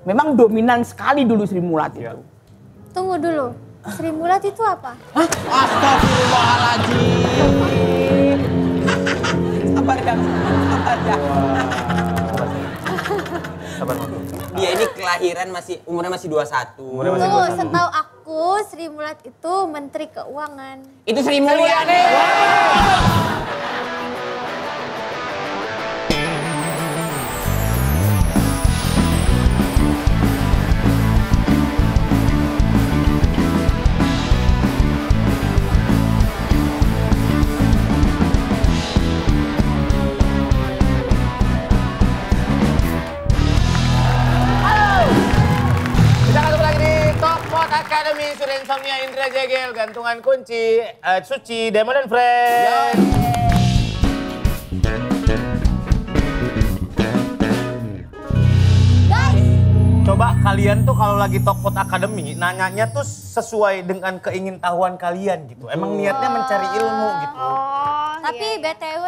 memang dominan sekali dulu Sri Mulat itu. Tunggu dulu, Sri Mulat itu apa? Hah? Astagfirullahaladzim. Sabar ya. Sabar, Mam. Dia ini kelahiran umurnya masih 21. Tuh, setahu aku Sri Mulat itu Menteri Keuangan. Itu Sri Mulyani. Academy, Surya Insomnia, Indra Jegel, gantungan kunci, Suci, Demo dan Friends. Guys, Coba kalian tuh kalau lagi Talkpot Academy, nanyanya tuh sesuai dengan keingintahuan kalian gitu. Emang niatnya mencari ilmu gitu. tapi BTW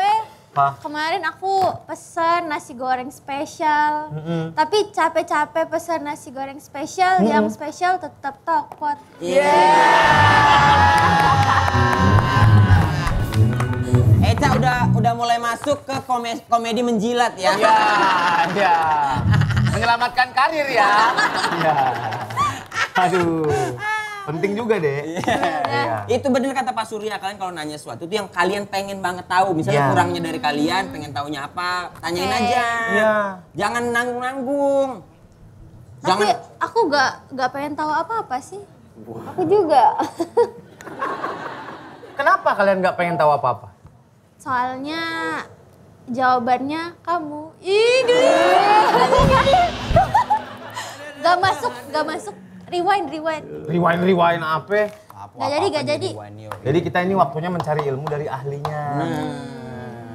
Hah? kemarin aku pesen nasi goreng spesial. Tapi capek-capek pesen nasi goreng spesial, yang spesial tetap Talkpot. Eca udah mulai masuk ke komedi menjilat ya. Iya. Menyelamatkan karir ya. Iya. Aduh. Penting juga deh. Iya. Itu bener kata Pak Surya, kalian kalau nanya sesuatu itu yang kalian pengen banget tahu. Misalnya kurangnya dari kalian, pengen taunya apa, tanyain aja. Iya. Jangan nanggung-nanggung. Tapi aku gak pengen tahu apa-apa sih. Aku juga. Kenapa kalian nggak pengen tahu apa-apa? Soalnya jawabannya kamu. Ih, gak masuk. Rewind. Rewind apa? Gak jadi. Jadi kita ini waktunya mencari ilmu dari ahlinya.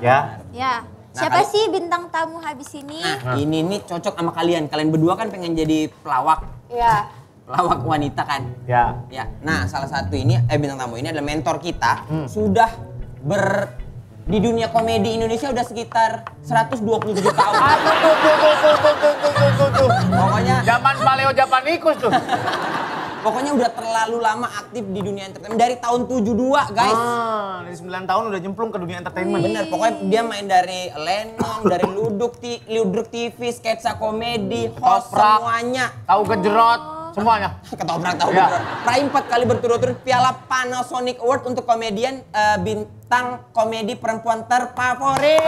Ya. Ya, siapa sih bintang tamu habis ini? Nah, ini nih cocok sama kalian. Kalian berdua kan pengen jadi pelawak. Ya. Pelawak wanita kan? Ya. Ya. Nah, salah satu ini bintang tamu ini adalah mentor kita. Sudah di dunia komedi Indonesia udah sekitar 127 tahun. Tuh. Pokoknya Zaman Paleo Japanikus tuh. pokoknya udah terlalu lama aktif di dunia entertainment dari tahun 72, guys. Dari 9 tahun udah nyemplung ke dunia entertainment. Bener, pokoknya dia main dari Lenong, dari Ludruk TV, sketsa komedi, host Ketoprak. semuanya. Tahu kejerot semuanya. Ketoprak tahu Ya. bener. Peraih 4 kali berturut-turut Piala Panasonic Award untuk komedian bintang komedi perempuan terfavorit.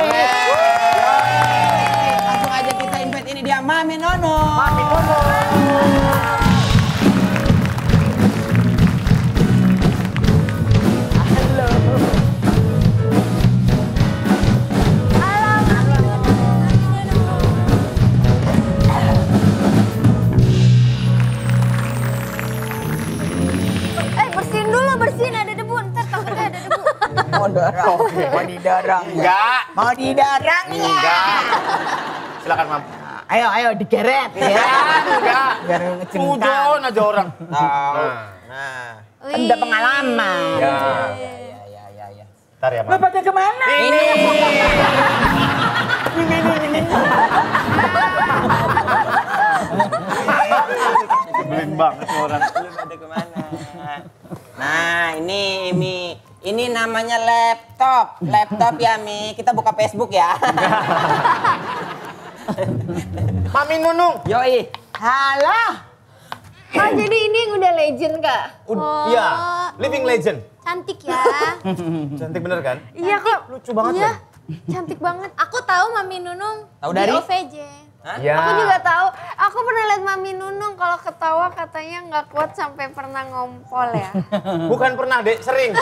Langsung aja kita invite ini dia Mami Nono. Mami Nono. Bersihin ada debu, ntar takutnya ada debu. Mau dorong, mau didorong. Enggak. Mau didorong ya. Enggak. Silakan, Mam. Ayo digeret ya. Enggak. Biar ngecengkang. Sujon aja orang. Nah. Kan udah pengalaman. Ya. Ya. Ntar ya, Mam. Lo pada kemana? Ini. Belin banget nih orang. Lu pada kemana? Nah, ini namanya laptop. Laptop ya, Mi. Kita buka Facebook ya. Mami Nunung. Yoi. Halah. Oh, jadi ini yang udah legend, Kak? Iya, living legend. Cantik ya. Cantik bener kan? Iya kok. Lucu banget Iya, kan? cantik banget. Aku tahu Mami Nunung Tahu di dari? OVJ. Ya. Aku juga tahu. Aku pernah lihat Mami Nunung kalau ketawa katanya nggak kuat sampai pernah ngompol ya. Bukan pernah, Dek, sering.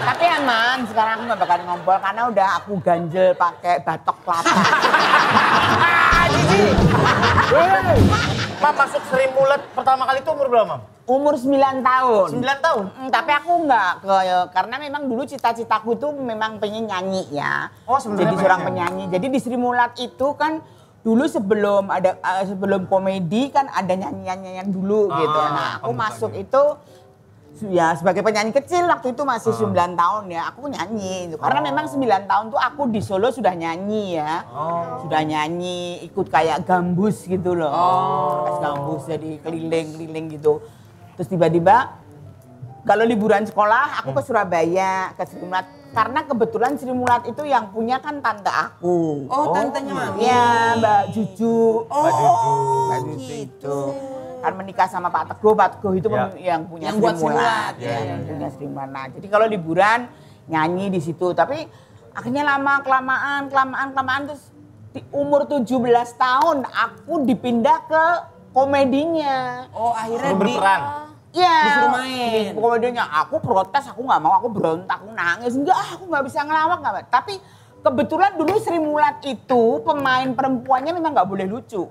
Tapi aman, sekarang aku gak bakal ngompol karena udah aku ganjel pakai batok kelapa. Mam masuk Sri Mulat pertama kali itu umur berapa, Mam? Umur 9 tahun. 9 tahun? Tapi aku karena memang dulu cita-citaku tuh memang pengen nyanyi ya. Oh, sebenarnya jadi seorang pengen penyanyi. Jadi di Sri Mulat itu kan dulu sebelum komedi kan ada nyanyian dulu gitu. Nah, aku masuk itu Ya sebagai penyanyi kecil waktu itu masih 9 tahun ya, aku nyanyi. Karena memang 9 tahun tuh aku di Solo sudah nyanyi ya. Sudah nyanyi, ikut kayak gambus gitu loh. Orkes gambus jadi keliling-keliling gitu. Terus tiba-tiba kalau liburan sekolah aku ke Surabaya, ke Sri Mulat. Karena kebetulan Sri Mulat itu yang punya kan tante aku. Oh, tantenya Mami. Iya, Mbak Juju. Oh, Mbak Juju itu. Kan menikah sama Pak Teguh itu yang punya Yang buat Sri Mulat. Sri Mulat, Yang punya Sri Mulat. Nah, jadi kalau liburan nyanyi di situ, tapi akhirnya lama kelamaan terus di umur 17 tahun aku dipindah ke komedinya. Oh, akhirnya berperan. Iya. Disuruh main. Di komedinya aku protes, aku nggak mau, aku berontak, aku nangis. Enggak, aku nggak bisa ngelawak, nggak. Tapi kebetulan dulu Sri Mulat itu pemain perempuannya memang nggak boleh lucu.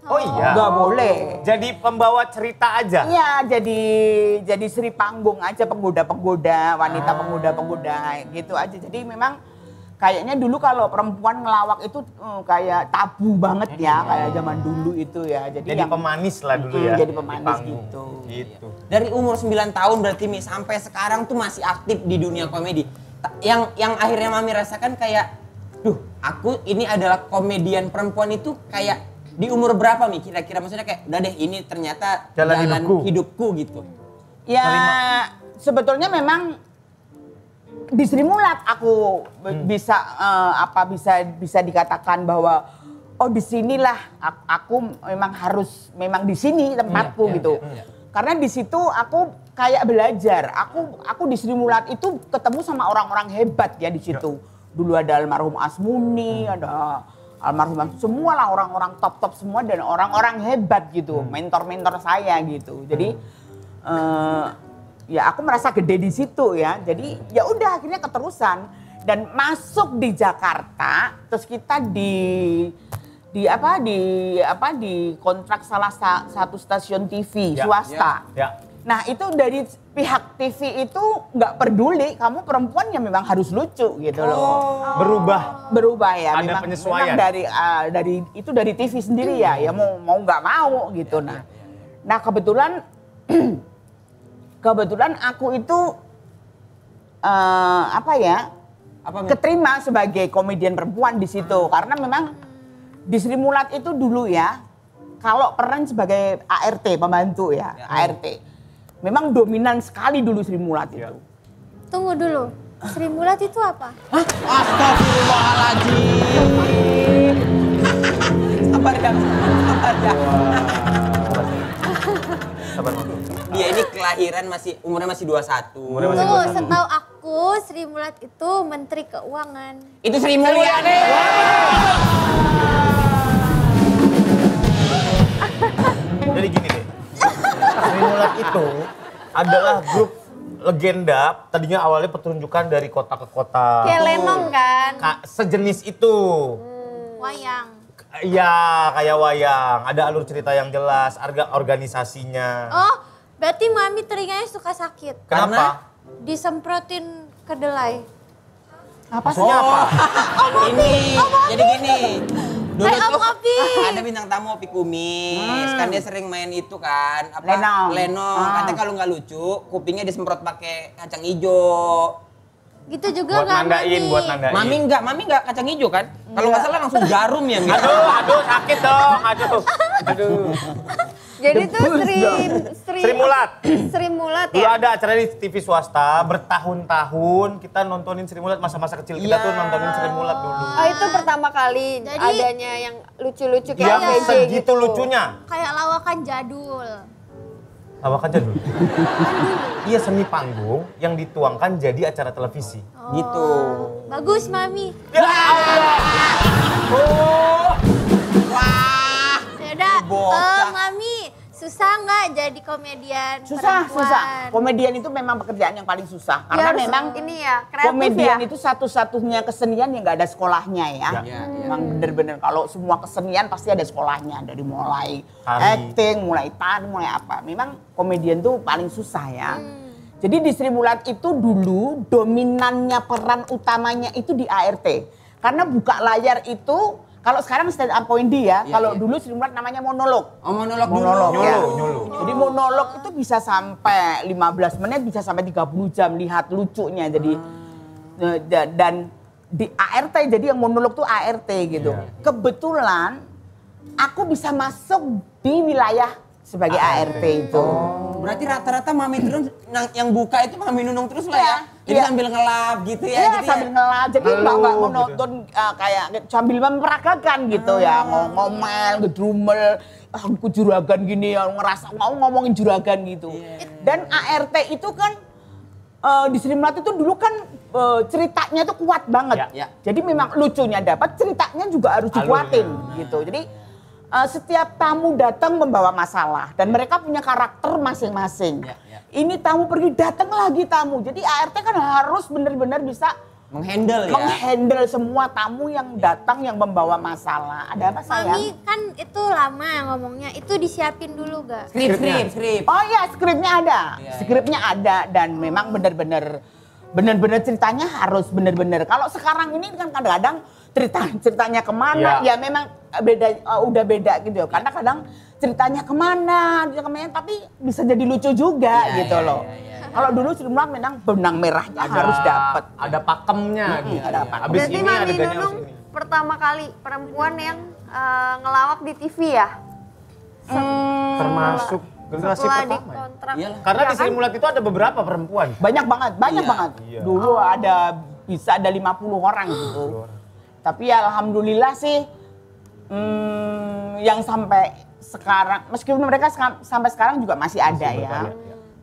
Oh iya. Nggak boleh. Jadi pembawa cerita aja. Iya, jadi Sri Panggung aja, penggoda-penggoda, wanita penggoda-penggoda gitu aja. Jadi memang kayaknya dulu kalau perempuan ngelawak itu kayak tabu banget ya, kayak zaman dulu itu ya. Jadi yang pemanis lah dulu ya. Jadi di pemanis panggung. gitu. Dari umur 9 tahun berarti Mi sampai sekarang tuh masih aktif di dunia komedi. Yang akhirnya Mami rasakan kayak, duh, aku ini adalah komedian perempuan itu kayak di umur berapa Mi kira-kira? Maksudnya kayak udah deh ini ternyata jalan hidupku gitu. Ya sebetulnya memang di Sri Mulat aku bisa dikatakan bahwa oh disinilah aku memang di sini tempatku gitu. Karena di situ aku kayak belajar. Aku di Sri Mulat itu ketemu sama orang-orang hebat ya di situ. Dulu ada almarhum Asmuni, ada almarhum semua lah orang-orang top semua dan orang-orang hebat gitu, mentor-mentor saya gitu. Jadi ya aku merasa gede di situ ya. Jadi ya udah akhirnya keterusan dan masuk di Jakarta, terus kita di kontrak salah satu stasiun TV swasta. Nah itu dari pihak TV itu nggak peduli kamu perempuan yang memang harus lucu gitu loh. Berubah ya. Ada memang penyesuaian. Dari TV sendiri ya mau nggak mau gitu. Nah kebetulan aku itu keterima sebagai komedian perempuan di situ karena memang di Sri Mulat itu dulu ya kalau peran sebagai ART pembantu ya. ART. Memang dominan sekali dulu Sri Mulat itu. Tunggu dulu, Sri Mulat itu apa? Astagfirullahaladzim. Sabar ya. Dia ini kelahiran umurnya masih 21. Tunggu, setahu aku Sri Mulat itu Menteri Keuangan. Itu Sri Mulyani. Jadi gini deh. Sri Mulat itu adalah grup legenda, tadinya awalnya pertunjukan dari kota ke kota. Kayak Lenong kan? Sejenis itu. Wayang. Iya, kayak wayang. Ada alur cerita yang jelas, organisasinya. Oh, berarti Mami telinganya suka sakit. Kenapa? Disemprotin kedelai. Maksudnya apa? Ini, jadi gini. Dulu Om tuh Opi. ada bintang tamu Opi Kumis, kan dia sering main itu kan, Lenong. Katanya kalau nggak lucu, kupingnya disemprot pakai kacang hijau. Gitu juga nggak Mami? Buat nandain. Mami nggak kacang hijau kan? Kalau nggak salah langsung jarum ya. Mi? Aduh, sakit dong, aduh. Jadi tuh Sri Mulat. Sri Mulat Dulu ya? ada acara di TV swasta, bertahun-tahun kita nontonin Sri Mulat, masa-masa kecil kita tuh nontonin Sri Mulat dulu. Oh itu pertama kali Jadi- adanya yang lucu-lucu kayak Yang VJ segitu gitu. lucunya. Kayak lawakan jadul. Awak aja dulu. Iya, seni panggung yang dituangkan jadi acara televisi. Gitu. Bagus Mami. Ya Allah. Oh. Yaudah, Bocah. Mami susah nggak jadi komedian Susah. perempuan? Komedian itu memang pekerjaan yang paling susah karena harus memang ini ya, kreatif komedian ya? itu satu-satunya kesenian yang nggak ada sekolahnya ya. Ya. Memang bener-bener kalau semua kesenian pasti ada sekolahnya dari mulai Tari. acting, mulai tari, mulai apa. Memang komedian tuh paling susah ya. Jadi di Sri Mulat itu dulu dominannya peran utamanya itu di ART. Karena buka layar itu Kalau sekarang stand up comedy ya, Iya, kalau iya. dulu Sri Mulat namanya monolog. Oh, monolog Monolog, dulu. ya. Nyulu. Jadi monolog itu bisa sampai 15 menit, bisa sampai 30 jam lihat lucunya. Jadi dan di ART, jadi yang monolog tuh ART gitu. Kebetulan aku bisa masuk di wilayah sebagai ART itu. Berarti rata-rata Mami terus yang buka itu Mami Nunung terus lah ya. Iya, Jadi iya. sambil ngelap gitu ya. Iya, gitu sambil ngelap. Jadi nggak menonton kayak sambil memperagakan gitu ya. Ngomel, ngedrumel, aku juragan gini ya, ngerasa ngomongin juragan gitu. Dan ART itu kan di Sri Mulat itu dulu kan ceritanya tuh kuat banget. Ya. Jadi memang lucunya dapat, ceritanya juga harus dikuatin gitu. Jadi setiap tamu datang membawa masalah dan mereka punya karakter masing-masing. Ya. Ini tamu pergi, datang lagi tamu. Jadi ART kan harus benar-benar bisa Menghandle ya. menghandle semua tamu yang datang yang membawa masalah. Ada apa sayang? Mami kan itu lama ngomongnya, itu disiapin dulu gak? Skrip. Oh iya, skripnya ada. Iya, Skripnya ada dan memang benar-benar ceritanya harus benar-benar. Kalau sekarang ini kan kadang-kadang ceritanya kemana, ya memang beda, udah beda gitu. Karena kadang ceritanya kemana, tapi bisa jadi lucu juga gitu loh. Kalau dulu Sri Mulat memang benang merahnya harus dapat. Ada pakemnya gitu. ada pakem. Habis Berarti ini Mami adegannya Nunung harus ini. pertama kali perempuan yang ngelawak di TV ya? Termasuk generasi Setelah pertama. ya? dikontrak. Iyalah. Karena Ya di Sri kan? Mulat itu ada beberapa perempuan. Banyak banget. Iya. Dulu bisa ada 50 orang gitu. Tapi ya alhamdulillah sih yang sampai sekarang, meskipun mereka sampai sekarang juga masih ada ya.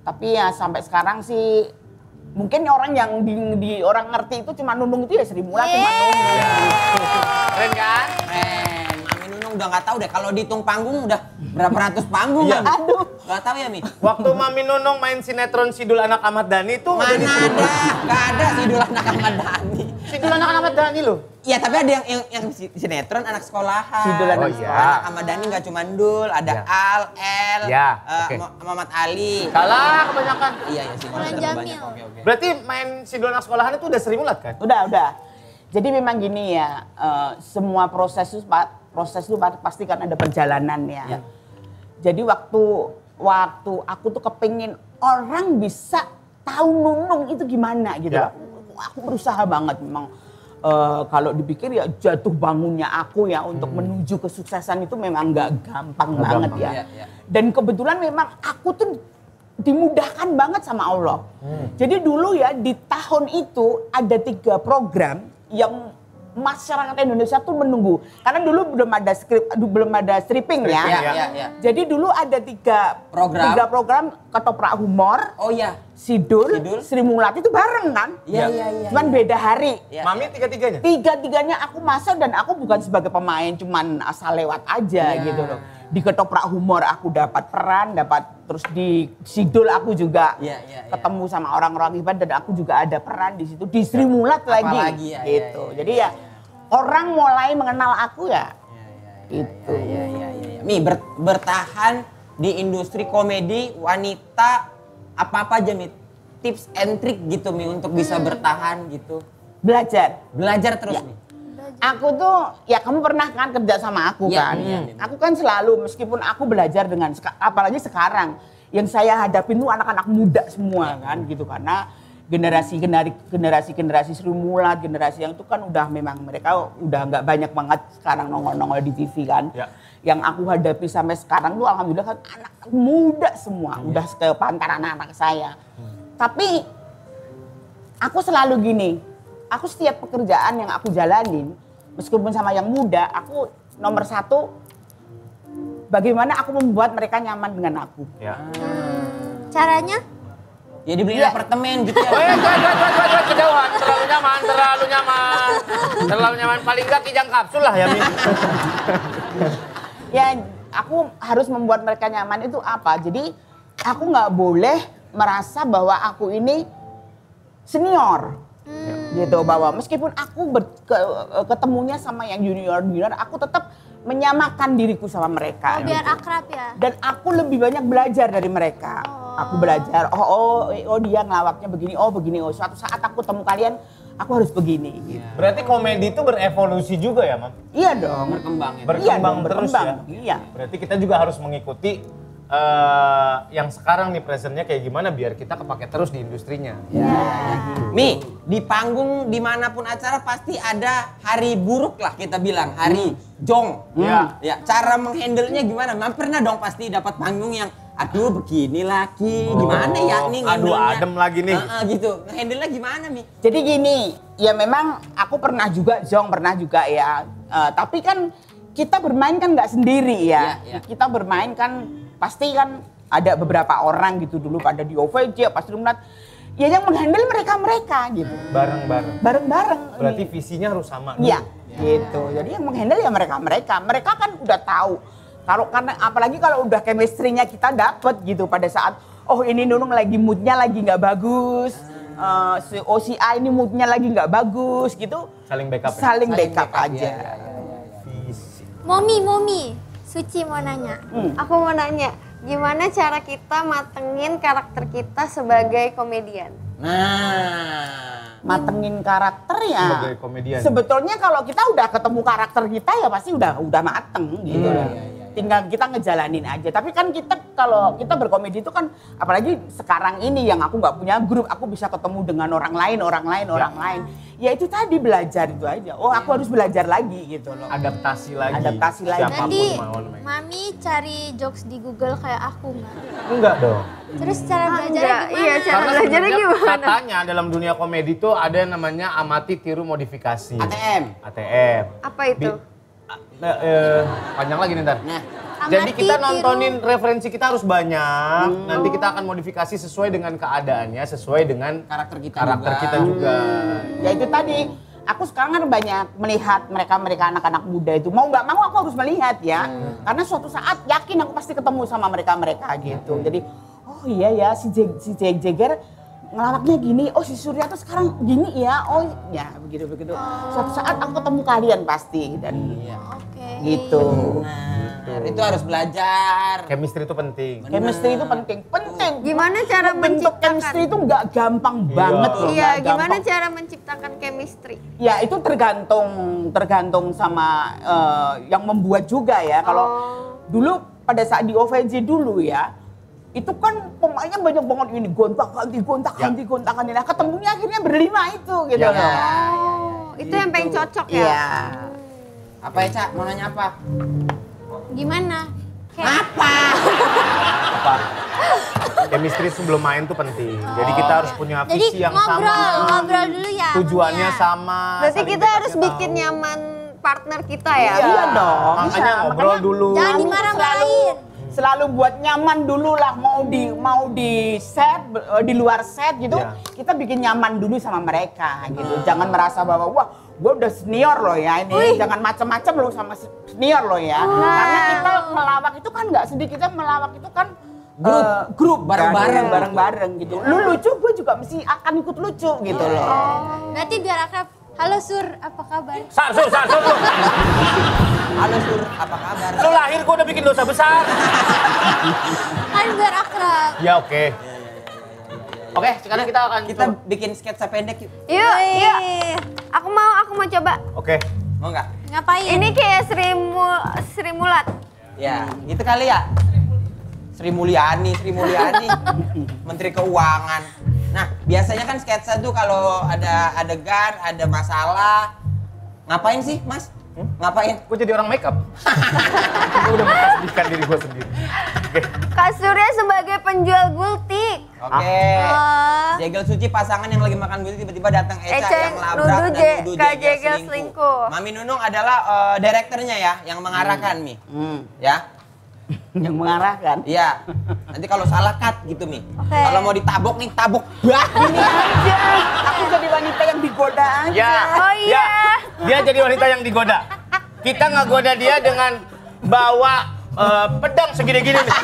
Tapi ya sampai sekarang sih mungkin orang yang di orang ngerti itu cuma Nunung itu ya Sri Mulat cuma Nunung. Keren kan? Keren. Mami Nunung udah nggak tahu deh kalau dihitung panggung udah berapa ratus panggung Iya. kan? Aduh. Nggak tahu ya Mi? Waktu Mami Nunung main sinetron Sidul Anak Ahmad Dhani itu Mana ada? Nggak ada Sidul Anak Ahmad Dhani. Sidul Anak Ahmad Dhani loh. Iya tapi ada yang sinetron anak sekolahan. Sidul Anak Anak Anak Ahmad Dhani nggak cuma Dul, ada Ya. Al, El, Ya, oke. Muhammad Ali. Salah kebanyakan. Iya sih. Mulan terlalu Jamil. banyak. Oke. Berarti main Sidul Anak Sekolahan itu udah Sri Mulat kan? Udah. Jadi memang gini ya, semua proses itu pasti kan ada perjalanannya. Ya. Jadi waktu aku tuh kepingin orang bisa tahu Nunung itu gimana gitu. Ya. Aku berusaha banget memang. Kalau dipikir ya jatuh bangunnya aku ya untuk menuju kesuksesan itu memang nggak gampang banget ya. Iya. Dan kebetulan memang aku tuh dimudahkan banget sama Allah. Jadi dulu ya di tahun itu ada 3 program yang masyarakat Indonesia tuh menunggu. Karena dulu belum ada stripping ya. Iya. Jadi dulu ada 3 program Ketoprak Humor, Oh iya. Sidul, Sri Mulat itu bareng kan? Iya. Cuman beda hari. Iya. Mami tiga-tiganya? Tiga-tiganya aku masuk dan aku bukan sebagai pemain cuman asal lewat aja gitu loh. Di Ketoprak Humor aku dapat peran, terus di Sidul aku juga ketemu sama orang-orang hebat dan aku juga ada peran di situ. Di Sri Mulat lagi ya, gitu. Jadi ya orang mulai mengenal aku ya. Gitu. Iya. Mi bertahan di industri komedi wanita apa aja Mi? Tips and trick gitu Mi untuk bisa bertahan gitu. Belajar. Belajar terus Ya. Mi. Aku tuh, ya kamu pernah kan kerja sama aku Iya, kan. iya. Aku kan selalu, meskipun aku belajar dengan, apalagi sekarang. Yang saya hadapin tuh anak-anak muda semua kan gitu. Karena generasi Sri Mulat, generasi yang itu kan udah memang mereka udah nggak banyak banget sekarang nongol-nongol di TV kan. Ya. Yang aku hadapi sampai sekarang tuh alhamdulillah kan anak muda semua. Udah sepantaran anak saya. Tapi aku selalu gini, aku setiap pekerjaan yang aku jalanin, meskipun sama yang muda, aku nomor 1, bagaimana aku membuat mereka nyaman dengan aku. Ya. Caranya? Ya dibeliin apartemen gitu ya. Kejauhan, terlalu nyaman. Paling nggak kijang kapsul lah ya Mi. Ya, aku harus membuat mereka nyaman itu apa? Jadi aku nggak boleh merasa bahwa aku ini senior. Gitu, bahwa meskipun aku ketemunya sama yang junior, aku tetap menyamakan diriku sama mereka. Oh, biar gitu. akrab ya? Dan aku lebih banyak belajar dari mereka. Aku belajar, oh dia ngelawaknya begini, begini. Suatu saat aku ketemu kalian, aku harus begini gitu. Berarti komedi itu berevolusi juga ya, Mam? Iya dong. Berkembang ya. Berkembang Iya dong, terus berkembang. ya. Iya. Berarti kita juga harus mengikuti yang sekarang nih presentnya kayak gimana biar kita kepake terus di industrinya. Mi, di panggung dimanapun acara pasti ada hari buruk lah kita bilang, hari jong. Iya. Ya, cara menghandle-nya gimana? Mam pernah dong pasti dapat panggung yang aduh begini lagi, gimana ya nih Aduh nge-handle-nya? adem lagi nih. Gitu, nge-handle-nya gimana Mi? Jadi gini, ya memang aku pernah juga, Jong pernah juga ya. Tapi kan kita bermain kan nggak sendiri ya. Iya, iya. Kita bermain kan pasti kan ada beberapa orang gitu dulu pada di OVJ, pasti melihat ya yang menghandle mereka gitu. Bareng-bareng. Bareng-bareng. Berarti visinya harus sama. Iya, gitu. Jadi yang menghandle ya mereka. Mereka kan udah tahu. Kalau karena apalagi kalau udah chemistry-nya kita dapet gitu pada saat oh ini Nunung lagi moodnya lagi nggak bagus. Si OCA ini moodnya lagi nggak bagus gitu. Saling backup ya? Saling backup backup, aja. iya. Visi. Momi, Suci mau nanya. Aku mau nanya, gimana cara kita matengin karakter kita sebagai komedian? Nah, Matengin karakter ya. Sebagai komedian. Sebetulnya kalau kita udah ketemu karakter kita ya pasti udah mateng gitu loh. Tinggal kita ngejalanin aja. Tapi kan kita kalau kita berkomedi itu kan apalagi sekarang ini yang aku nggak punya grup, aku bisa ketemu dengan orang lain. Ya itu tadi belajar itu aja. Oh aku harus belajar lagi gitu loh. Adaptasi lagi. Adaptasi lagi. Siapapun Nanti mau namanya. Mami cari jokes di Google kayak aku nggak? Enggak dong. Terus cara belajarnya Enggak, gimana? iya, cara Karena belajarnya sebenarnya gimana? katanya dalam dunia komedi itu ada yang namanya amati tiru modifikasi. ATM. ATM. Apa itu? Panjang lagi nih ntar. Nah, Jadi Amati, kita tiru. nontonin referensi kita harus banyak. Nanti kita akan modifikasi sesuai dengan keadaannya, sesuai dengan karakter kita juga. Ya itu tadi. Aku sekarang kan banyak melihat mereka anak-anak muda itu. Mau nggak mau aku harus melihat ya. Karena suatu saat yakin aku pasti ketemu sama mereka gitu. Jadi oh iya ya si Jagger ngelawaknya gini. Oh si Surya tuh sekarang gini ya. Oh ya begitu. Suatu saat aku ketemu kalian pasti dan Oke. gitu. nah, itu harus belajar. Chemistry itu penting. Chemistry itu penting. Gimana cara Bentuk chemistry itu nggak gampang banget loh. Iya, nggak gimana gampang. cara menciptakan chemistry? Ya itu tergantung sama yang membuat juga ya. Kalau dulu pada saat di OVJ dulu ya, itu kan pemainnya banyak banget ini gontak-ganti. Nah ketemunya akhirnya berlima itu gitu Ya. loh. Itu yang paling cocok ya? Iya. Apa ya, Cak? Mau nanya apa? Gimana? Apa? Chemistry sebelum main tuh penting. Jadi kita harus punya Jadi visi yang sama. ngobrol dulu ya. Tujuannya Mami ya. sama. Berarti saling kita backup harus tahu. bikin nyaman partner kita ya? Iya dong. Makanya Iya, ngobrol makanya dulu. Jangan dimarah-marahin. Selalu buat nyaman dulu lah, mau di set, di luar set gitu, Iya. kita bikin nyaman dulu sama mereka gitu. Jangan merasa bahwa wah gue udah senior loh ya ini, jangan macem-macem loh sama senior loh ya. Karena kita melawak itu kan nggak sedih, kita melawak itu kan grup Bareng-bareng. bareng-bareng gitu. Lu lucu, gue juga mesti akan ikut lucu gitu loh. Berarti biar akrab. Halo Sur, apa kabar? Sar, lu. Halo Sur, apa kabar? Lu lahir gua udah bikin dosa besar. Kan biar akrab. Ya oke. Oke, sekarang kita akan Kita bikin sketsa pendek yuk. Yuk. Aku mau coba. Oke. Mau nggak? Ngapain? Ini kayak Sri Mulat. Ya, gitu kali ya. Sri Mulyani. Menteri Keuangan. Nah, biasanya kan sketsa tuh kalau ada adegan, ada masalah. Ngapain sih, Mas? Ngapain? Gue jadi orang makeup. Gue udah memposisikan diri gue sendiri. Oke. Kak Surya sebagai penjual gultik. Oke. Jegel Suci pasangan yang lagi makan gulai tiba-tiba datang Eca Eca yang labrak nuduh dan nuduh Kak Jegel Jegel selingkuh. Mami Nunung adalah direkturnya ya, yang mengarahkan Mi. Ya. Yang mengarahkan. Iya. Nanti kalau salah cut gitu Mi. Oke. Kalau mau ditabok nih tabok. Bah, Gini aja, aku jadi wanita yang digoda aja. Ya. Oh iya. Ya. Dia jadi wanita yang digoda. Kita nggak goda dia dengan bawa pedang segini-gini nih.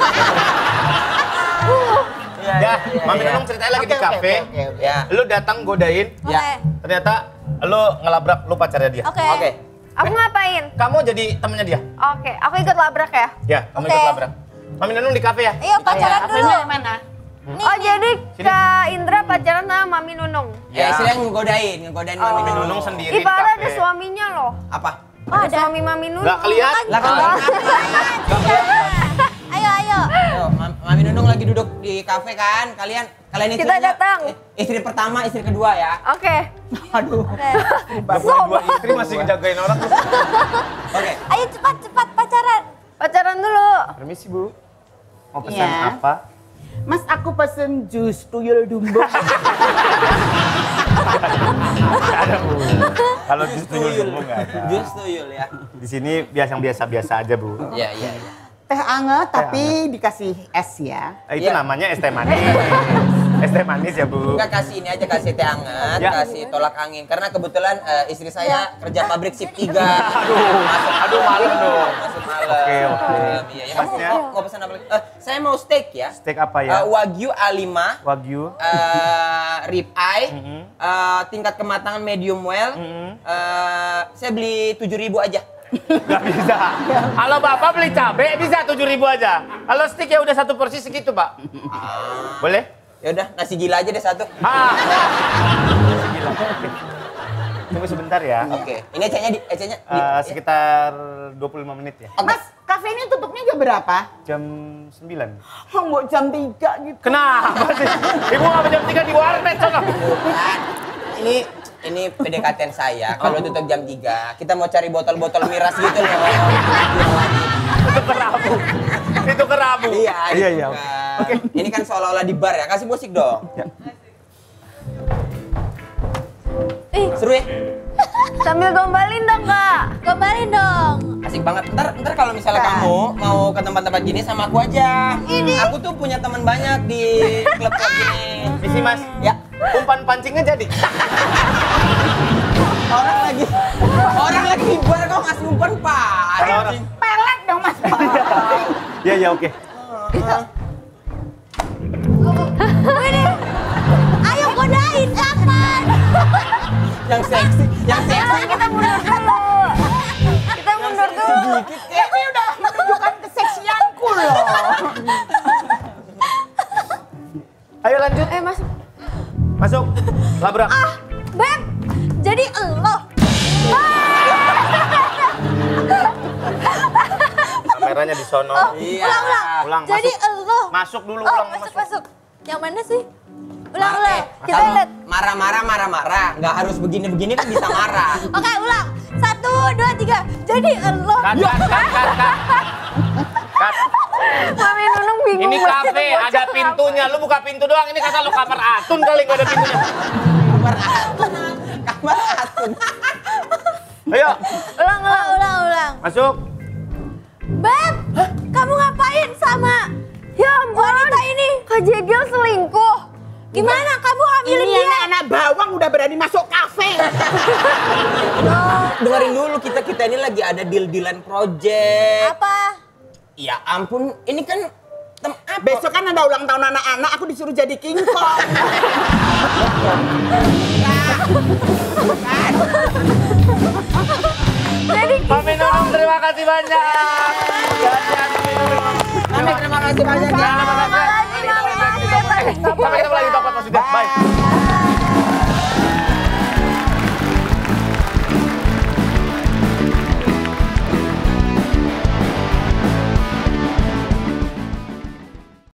Ya, Mami Nunung ceritanya lagi di kafe. Oke. Ya. Lu datang godain, Oke. Ya. ternyata lu ngelabrak lu pacarnya dia. Oke. Oke. Aku ngapain? Kamu jadi temennya dia. Oke, aku ikut labrak ya. Ya, kamu Oke. ikut labrak. Mami Nunung di kafe ya. Ayo pacaran Kafenya dulu. yang mana? Oh jadi Kak Indra pacaran sama Mami Nunung? Ya, istilahnya ngegodain Mami Nunung. Nunung sendiri Ih di padahal ada kafe. suaminya loh. Apa? Oh, ada suami Mami Nunung. Nggak kelihatan. Lah kalau Ayo. Mami Nunung lagi duduk di kafe kan, kalian Kita istrinya- datang. Istri pertama, istri kedua ya. Oke. Aduh. Gak boleh dua istri masih ngejagain orang. Oke. Ayo cepat pacaran. Pacaran dulu. Permisi Bu. Mau pesan Iya. apa? Mas aku pesen jus tuyul dumbo. Ada Bu. Kalau jus tuyul dulu nggak ada. Jus tuyul ya. Di sini yang biasa-biasa aja Bu. Iya. Teh anget tapi dikasih es ya. Itu Iya. namanya es teh manis. Es teh manis ya Bu. Enggak kasih ini aja, kasih teh hangat, Ya. kasih tolak angin. Karena kebetulan istri saya kerja pabrik shift 3. Aduh malam dong. Masuk malam. Oke. Iya, ya. Kamu Masnya? mau pesan apa lagi? Saya mau steak ya. Steak apa ya? Wagyu A5. Wagyu. Rib eye, tingkat kematangan medium well. Saya beli 7.000 aja. Gak bisa. Kalau Bapak beli cabai bisa 7.000 aja. Kalau steak ya udah satu porsi segitu Pak. Boleh? Ya udah, nasi gila aja deh satu. Gila. Tunggu sebentar ya. Oke, ini ecenya Sekitar 25 menit ya. Mas, kafe ini tutupnya jam berapa? Jam 9. Oh, mau jam 3 gitu. Kenapa sih? Ibu ngapa jam 3 di warnet sono? Bukan. Ini PDKT saya. Kalau tutup jam 3, kita mau cari botol-botol miras gitu loh. Itu kerabu. Itu kerabu. Iya. Iya. Oke. Ini kan seolah-olah di bar ya. Kasih musik dong. Ya. Seru ya? Sambil gombalin dong Kak. Gombalin dong. Asik banget. Ntar kalau misalnya kamu mau ke tempat-tempat gini sama aku aja. Aku tuh punya teman banyak di klub-klub gini. Misi Mas. Ya. Umpan pancingnya jadi. Orang lagi di bar kok ngasih umpan pancing. Pelet dong Mas. Iya oke. Ayo godain kapan? Yang seksi. Kita mundur dulu. Kita mundur dulu. Ini udah menunjukkan keseksianku loh. Ayo lanjut. Masuk. Masuk. Labrak. Beb, jadi elo. Kameranya di sono. Iya. Ulang, Jadi masuk. elo. Masuk dulu, Oh, ulang. masuk. Yang mana sih? Ulang. Kita Kalau lihat. marah-marah. Nggak harus begini-begini kan bisa marah. Oke, ulang. 1, 2, 3. Jadi elo. Cut. Mami Nunung bingung. Ini banget kafe, bocah ada kenapa. pintunya. Lu buka pintu doang. Ini kata lu kamar atun kali nggak ada pintunya. Kamar atun. Ayo, Ulang. masuk. Beb, kamu ngapain sama wanita ini? Kak Jegel selingkuh. Gimana kamu hamilin Ini dia? anak bawang udah berani masuk kafe. Dengerin dulu, kita ini lagi ada deal-dealan project. Apa? Ya ampun, ini kan apa? Besok kan ada ulang tahun anak-anak, aku disuruh jadi King Kong. Mami Nunung, terima kasih banyak. Mami, terima kasih banyak ya. Makasih Mami. Sampai ketemu lagi.